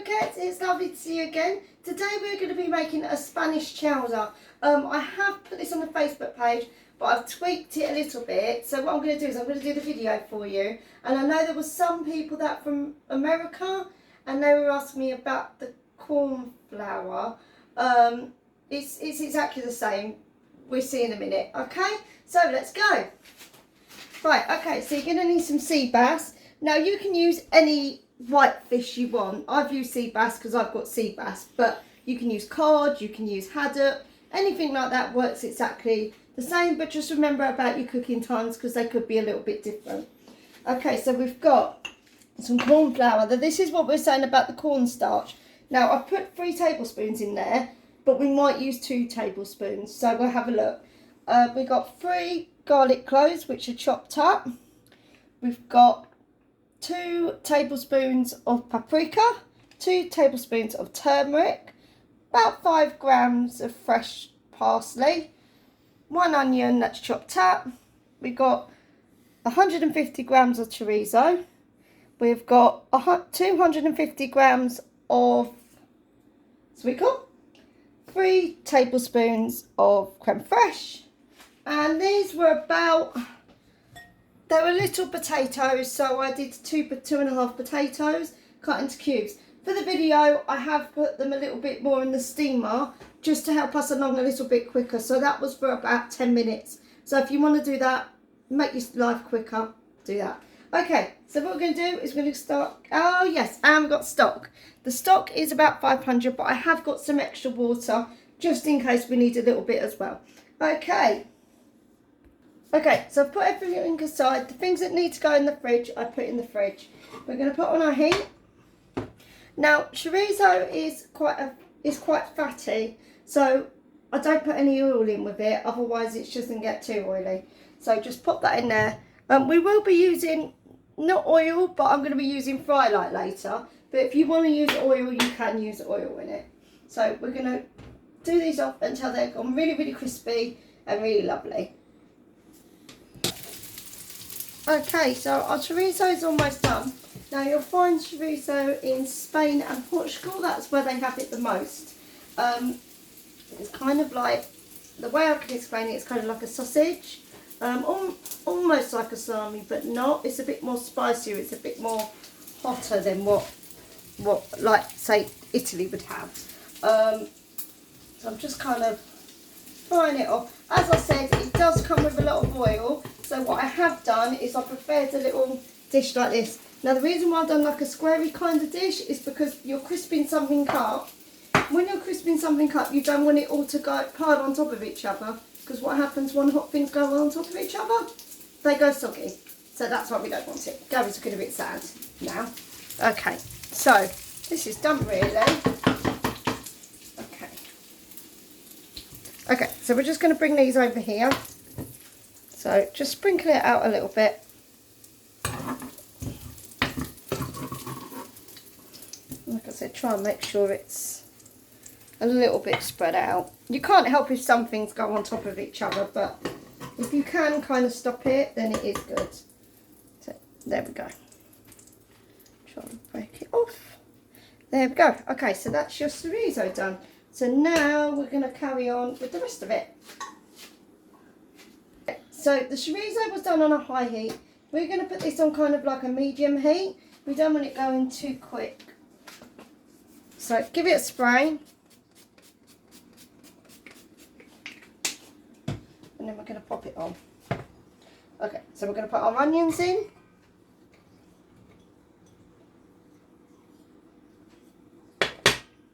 Croquettes, it's lovely to see you again. Today we're going to be making a Spanish chowder. I have put this on the Facebook page, but I've tweaked it a little bit. So what I'm going to do is I'm going to do the video for you. And I know there were some people that from America, and they were asking me about the corn flour. It's exactly the same. We'll see in a minute. Okay, so let's go. Right, okay, so you're going to need some sea bass. Now you can use any white fish you want. I've used sea bass because I've got sea bass, but you can use cod, you can use haddock, anything like that works exactly the same, but just remember about your cooking times because they could be a little bit different. Okay, so we've got some corn flour. Now, this is what we're saying about the cornstarch. Now I've put 3 tablespoons in there, but we might use 2 tablespoons, so we'll have a look. We've got 3 garlic cloves which are chopped up. We've got 2 tablespoons of paprika, 2 tablespoons of turmeric, about 5 grams of fresh parsley, 1 onion that's chopped up. We've got 150 grams of chorizo. We've got 250 grams of sweetcorn, 3 tablespoons of creme fraiche, and these were about, they were little potatoes, so I did 2.5 potatoes cut into cubes. For the video, I have put them a little bit more in the steamer just to help us along a little bit quicker. So that was for about 10 minutes. So if you want to do that, make your life quicker, do that. Okay, so what we're going to do is we're going to start, oh yes, and we've got stock. The stock is about 500, but I have got some extra water just in case we need a little bit as well. Okay, so I've put everything aside. The things that need to go in the fridge, I put in the fridge. We're going to put on our heat. Now, chorizo is quite fatty, so I don't put any oil in with it, otherwise it's just going to get too oily. So just pop that in there. We will be using, not oil, but I'm going to be using fry light later. But if you want to use oil, you can use oil in it. So we're going to do these off until they're gone really, really crispy and really lovely. Okay, so our chorizo is almost done. Now you'll find chorizo in Spain and Portugal. That's where they have it the most. It's kind of like, the way I can explain it, it's kind of like a sausage. Almost like a salami, but not. It's a bit more spicier. It's a bit more hotter than what like say Italy would have. So I'm just kind of frying it off. As I said, it does come with a lot of oil. So what I have done is I've prepared a little dish like this. Now the reason why I've done like a squarey kind of dish is because you're crisping something up. When you're crisping something up, you don't want it all to go piled on top of each other. Because what happens when hot things go on top of each other? They go soggy. So that's why we don't want it. Gary's looking a bit sad now. Okay, so this is done really. Okay, so we're just going to bring these over here. So just sprinkle it out a little bit. Like I said, try and make sure it's a little bit spread out. You can't help if some things go on top of each other, but if you can kind of stop it, then it is good. So there we go. Try and break it off. There we go. Okay, so that's your chorizo done. So now we're going to carry on with the rest of it. So the chorizo was done on a high heat. We're going to put this on kind of like a medium heat. We don't want it going too quick. So give it a spray. And then we're going to pop it on. Okay, so we're going to put our onions in.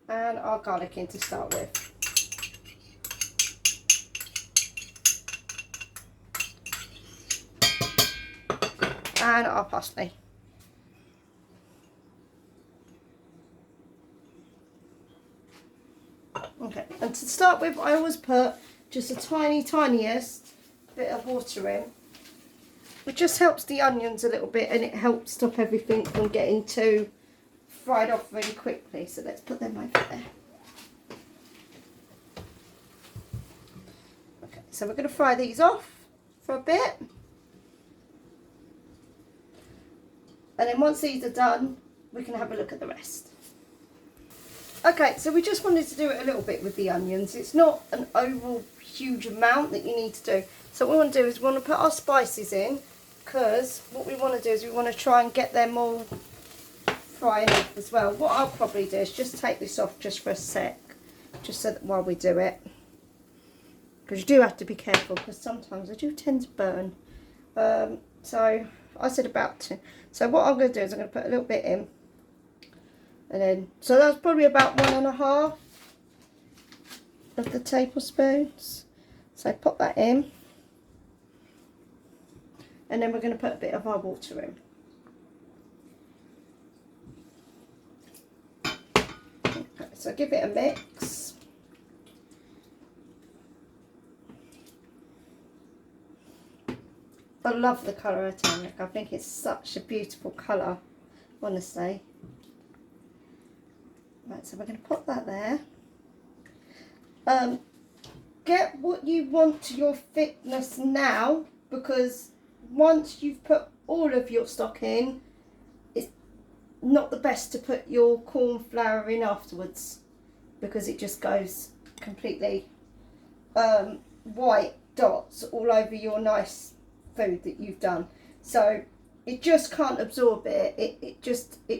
And our garlic in to start with. And our parsley. Okay, and to start with, I always put just a tiniest bit of water in. It just helps the onions a little bit, and it helps stop everything from getting too fried off really quickly. So let's put them over there. Okay, so we're going to fry these off for a bit. And then once these are done, we can have a look at the rest. Okay, so we just wanted to do it a little bit with the onions. It's not an overall huge amount that you need to do. So what we want to do is we want to put our spices in, because what we want to do is we want to try and get them all frying up as well. What I'll probably do is just take this off just for a sec, just so that while we do it, because you do have to be careful, because sometimes I do tend to burn. So I said about 2. So what I'm going to do is I'm going to put a little bit in, and then, so that's probably about 1.5 of the tablespoons. So pop that in, and then we're going to put a bit of our water in. So give it a mix. I love the colour of turmeric. I think it's such a beautiful colour, honestly. Right, so we're going to put that there. Get what you want to your thickness now, because once you've put all of your stock in, it's not the best to put your corn flour in afterwards, because it just goes completely white dots all over your nice food that you've done. So it just can't absorb it.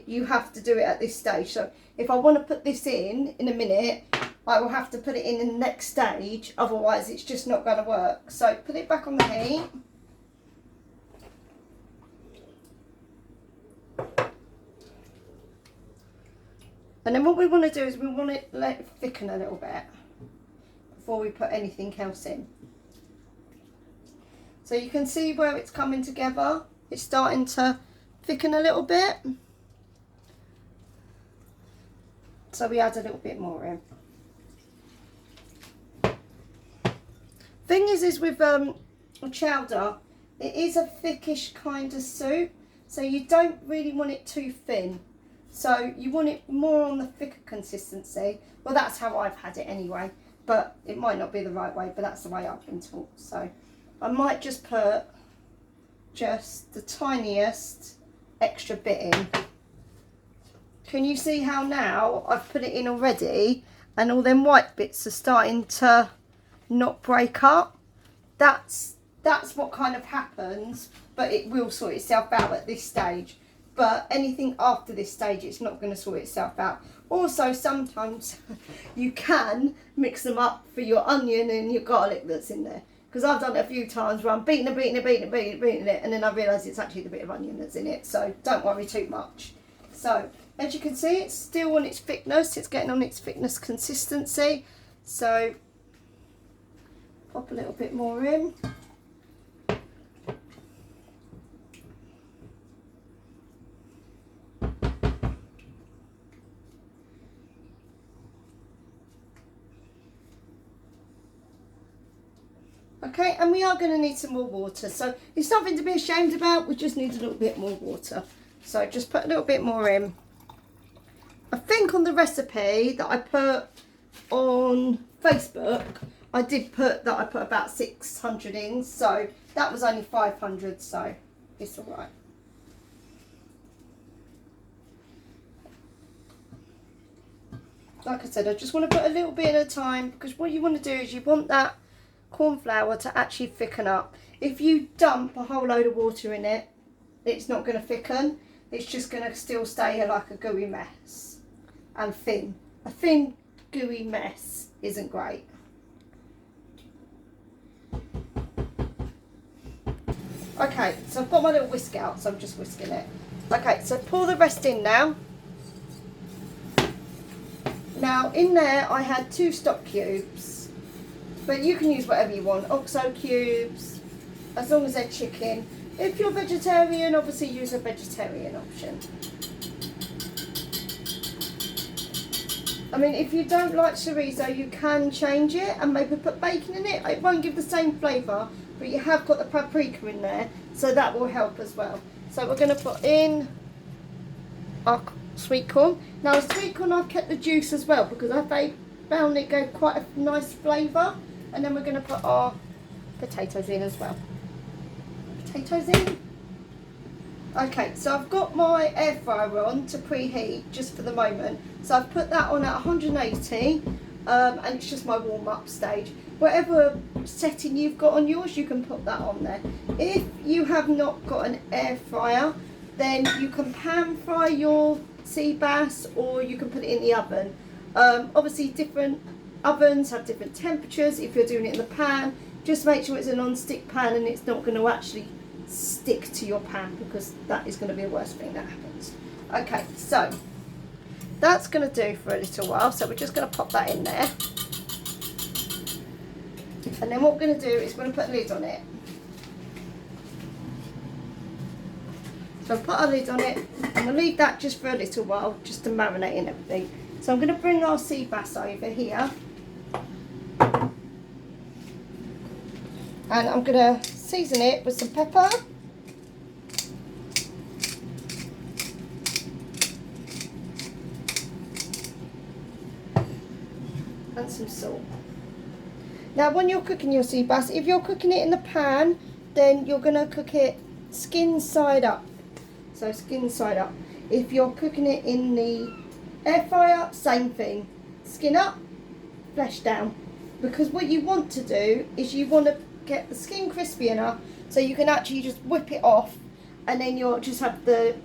You have to do it at this stage. So if I want to put this in a minute, I will have to put it in the next stage, otherwise it's just not going to work. So put it back on the heat. And then what we want to do is we want to let it thicken a little bit before we put anything else in. So you can see where it's coming together. It's starting to thicken a little bit. So we add a little bit more in. Thing is with chowder, it is a thickish kind of soup, so you don't really want it too thin. So you want it more on the thicker consistency. Well, that's how I've had it anyway, but it might not be the right way, but that's the way I've been taught. So I might just put just the tiniest extra bit in. Can you see how now I've put it in already and all them white bits are starting to not break up? That's what kind of happens, but it will sort itself out at this stage. But anything after this stage, it's not going to sort itself out. Also, sometimes you can mix them up for your onion and your garlic that's in there. Because I've done it a few times where I'm beating it, and then I realise it's actually the bit of onion that's in it. So don't worry too much. So as you can see, it's still on its thickness. It's getting on its thickness consistency. So pop a little bit more in. Okay, and we are going to need some more water. So it's nothing to be ashamed about. We just need a little bit more water. So just put a little bit more in. I think on the recipe that I put on Facebook, I did put that I put about 600 in. So that was only 500, so it's all right. Like I said, I just want to put a little bit at a time, because what you want to do is you want that corn flour to actually thicken up. If you dump a whole load of water in it, it's not going to thicken. It's just going to still stay like a gooey mess and thin. A thin gooey mess isn't great. Okay, so I've got my little whisk out, so I'm just whisking it. Okay, so pour the rest in now. Now in there I had 2 stock cubes, but you can use whatever you want. OXO cubes, as long as they're chicken. If you're vegetarian, obviously use a vegetarian option. I mean, if you don't like chorizo, you can change it and maybe put bacon in it. It won't give the same flavour, but you have got the paprika in there, so that will help as well. So we're going to put in our sweet corn. Now the sweet corn, I've kept the juice as well, because I found it gave quite a nice flavour. And then we're going to put our potatoes in as well. Potatoes in. Okay, so I've got my air fryer on to preheat just for the moment. So I've put that on at 180 and it's just my warm-up stage. Whatever setting you've got on yours, you can put that on there. If you have not got an air fryer, then you can pan fry your sea bass, or you can put it in the oven. Obviously different ovens have different temperatures. If you're doing it in the pan, just make sure it's a non-stick pan and it's not going to actually stick to your pan, because that is going to be the worst thing that happens. Okay, so that's going to do for a little while, so we're just going to pop that in there, and then what we're going to do is we're going to put a lid on it. So I'll put a lid on it and we'll leave that just for a little while, just to marinate in everything. So I'm going to bring our sea bass over here, and I'm going to season it with some pepper, and some salt. Now when you're cooking your sea bass, if you're cooking it in the pan, then you're going to cook it skin side up. So skin side up. If you're cooking it in the air fryer, same thing. Skin up, flesh down. Because what you want to do is you want to get the skin crispy enough so you can actually just whip it off, and then you'll just have the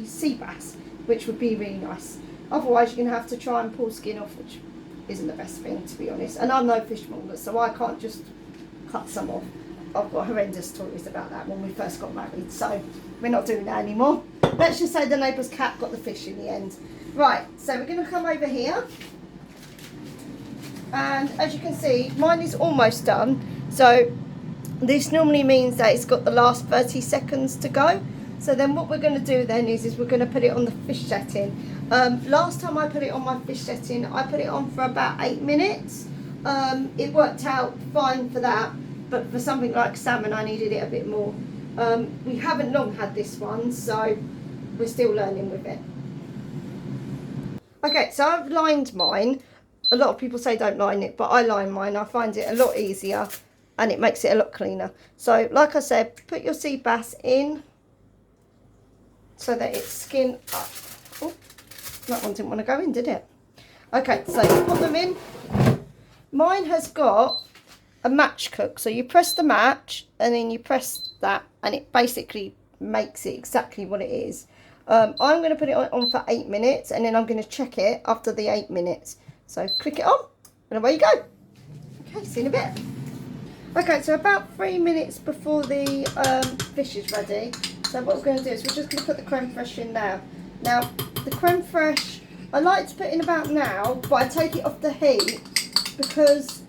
sea bass, which would be really nice. Otherwise you're going to have to try and pull skin off, which isn't the best thing, to be honest. And I'm no fishmonger, so I can't just cut some off. I've got horrendous stories about that when we first got married, so we're not doing that anymore. Let's just say the neighbour's cat got the fish in the end. Right, so we're going to come over here, and as you can see, mine is almost done. So this normally means that it's got the last 30 seconds to go. So then what we're going to do then is we're going to put it on the fish setting. Last time I put it on my fish setting, I put it on for about 8 minutes. It worked out fine for that, but for something like salmon I needed it a bit more. We haven't long had this one, so we're still learning with it. Okay, so I've lined mine. A lot of people say don't line it, but I line mine. I find it a lot easier and it makes it a lot cleaner. So like I said, put your sea bass in so that it's skin up. Oh, that one didn't want to go in, did it? Okay, so you put them in. Mine has got a match cook, so you press the match and then you press that, and it basically makes it exactly what it is. I'm going to put it on for 8 minutes, and then I'm going to check it after the 8 minutes. So click it on and away you go. Okay, see you in a bit. Okay, so about 3 minutes before the fish is ready, so what we're going to do is we're just going to put the creme fraiche in now. Now the creme fraiche I like to put in about now, but I take it off the heat because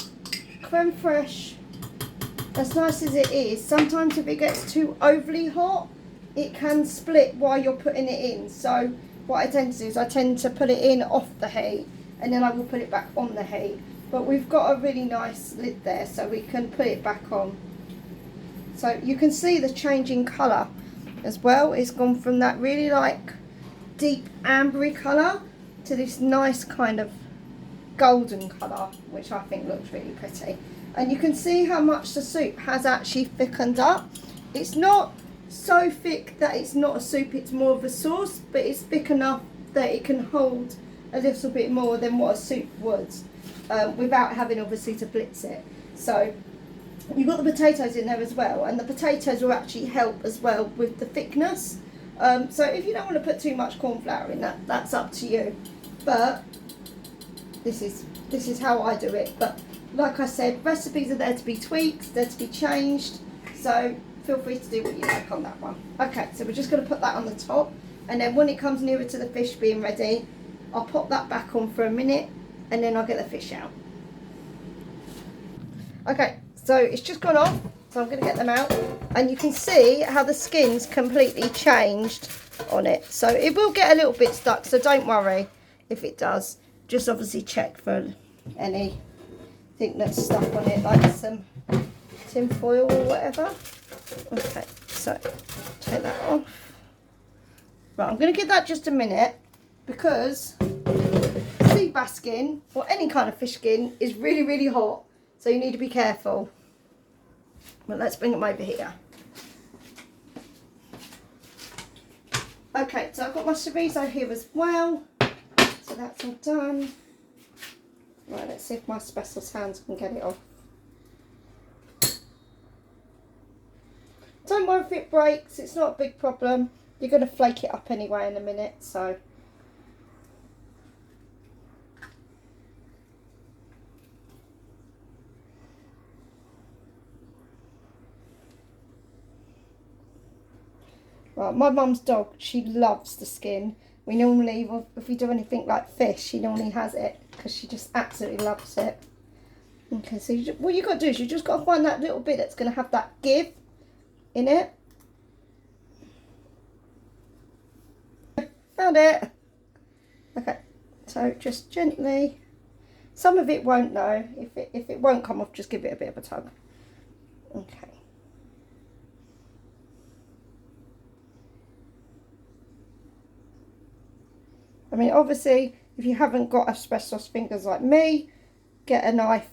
creme fraiche, as nice as it is, sometimes if it gets too overly hot, it can split while you're putting it in. So what I tend to do is I tend to put it in off the heat, and then I will put it back on the heat. But we've got a really nice lid there, so we can put it back on. So you can see the changing colour as well. It's gone from that really like deep ambery colour to this nice kind of golden colour, which I think looks really pretty. And you can see how much the soup has actually thickened up. It's not so thick that it's not a soup, it's more of a sauce, but it's thick enough that it can hold a little bit more than what a soup would, without having obviously to blitz it. So you've got the potatoes in there as well, and the potatoes will actually help as well with the thickness. So if you don't want to put too much corn flour in that, that's up to you. But this is how I do it. But like I said, recipes are there to be tweaked, they're to be changed. So feel free to do what you like on that one. Okay, so we're just going to put that on the top, and then when it comes nearer to the fish being ready, I'll pop that back on for a minute, and then I'll get the fish out. Okay, so it's just gone off, so I'm going to get them out, and you can see how the skin's completely changed on it. So it will get a little bit stuck, so don't worry if it does. Just obviously check for anything that's stuck on it, like some tin foil or whatever. Okay, so take that off. Right, I'm going to give that just a minute, because sea bass skin, or any kind of fish skin, is really, really hot. So you need to be careful. But let's bring them over here. Okay, so I've got my chorizo here as well. So that's all done. Right, let's see if my asbestos hands can get it off. Don't worry if it breaks, it's not a big problem. You're going to flake it up anyway in a minute, so. Right, my mum's dog, she loves the skin. We normally, if we do anything like fish, she normally has it because she just absolutely loves it. Okay, so what you got to do is you just got to find that little bit that's going to have that give in it. Found it. Okay, so just gently. Some of it won't though. If it won't come off, just give it a bit of a tug. Okay. I mean, obviously, if you haven't got asbestos fingers like me, get a knife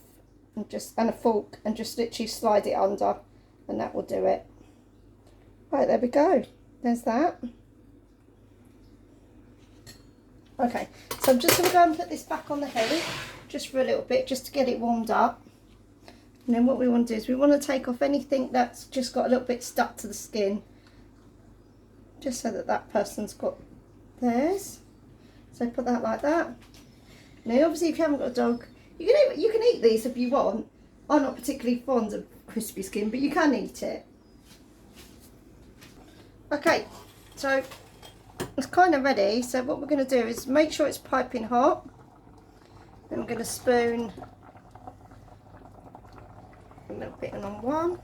and a fork and just literally slide it under, and that will do it. Right, there we go. There's that. Okay, so I'm just going to go and put this back on the heat just for a little bit, just to get it warmed up. And then what we want to do is we want to take off anything that's just got a little bit stuck to the skin, just so that that person's got theirs. So put that like that. Now obviously if you haven't got a dog, you can eat these if you want. I'm not particularly fond of crispy skin, but you can eat it. Okay, so it's kind of ready. So what we're going to do is make sure it's piping hot. Then I'm going to spoon a little bit on one.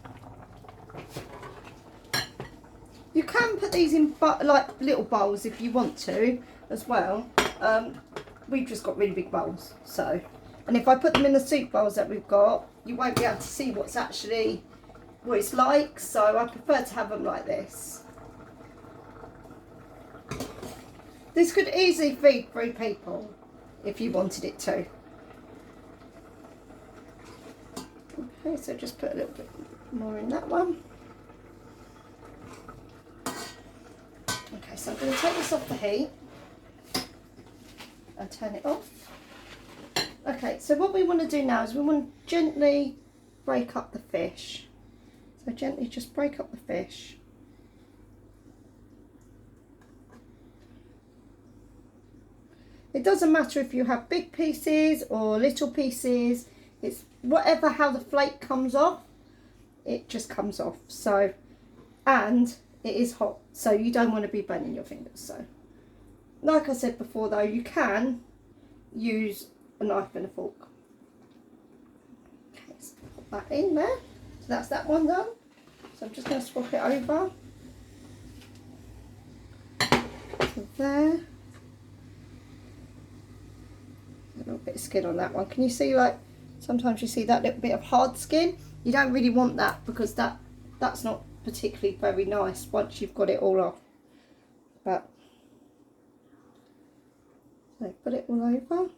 You can put these in like little bowls if you want to as well. We've just got really big bowls, so, and if I put them in the soup bowls that we've got, you won't be able to see what it's like, so I prefer to have them like this. This could easily feed 3 people if you wanted it to. Okay, so just put a little bit more in that one. Okay, so I'm going to take this off the heat and turn it off. Okay, so what we want to do now is we want to gently break up the fish. So gently just break up the fish. It doesn't matter if you have big pieces or little pieces. It's whatever how the flake comes off, it just comes off. So, and it is hot, so you don't want to be burning your fingers. So like I said before though, you can use a knife and a fork. Okay, so put that in there. So that's that one done. So I'm just going to swap it over. So there. A little bit of skin on that one. Can you see, like, sometimes you see that little bit of hard skin? You don't really want that because that's not particularly very nice once you've got it all off. But so put it all over.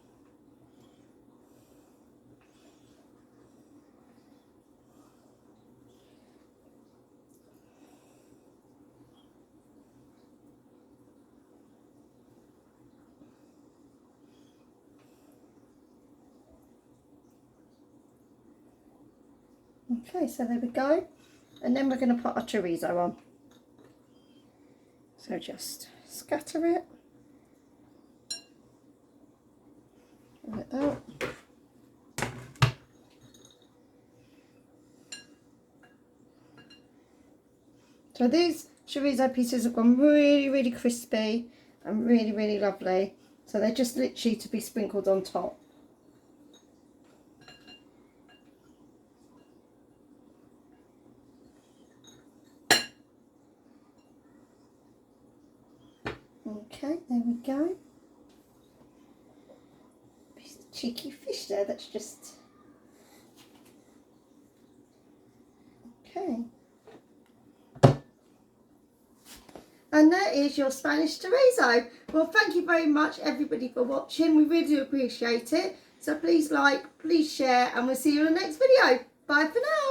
Okay, so there we go. And then we're going to put our chorizo on. So just scatter it. Like that. So these chorizo pieces have gone really, really crispy and really, really lovely. So they're just literally to be sprinkled on top. Okay, there we go. Piece of cheeky fish there, that's just... Okay. And there is your Spanish chorizo. Well, thank you very much everybody for watching. We really do appreciate it. So please like, please share, and we'll see you in the next video. Bye for now.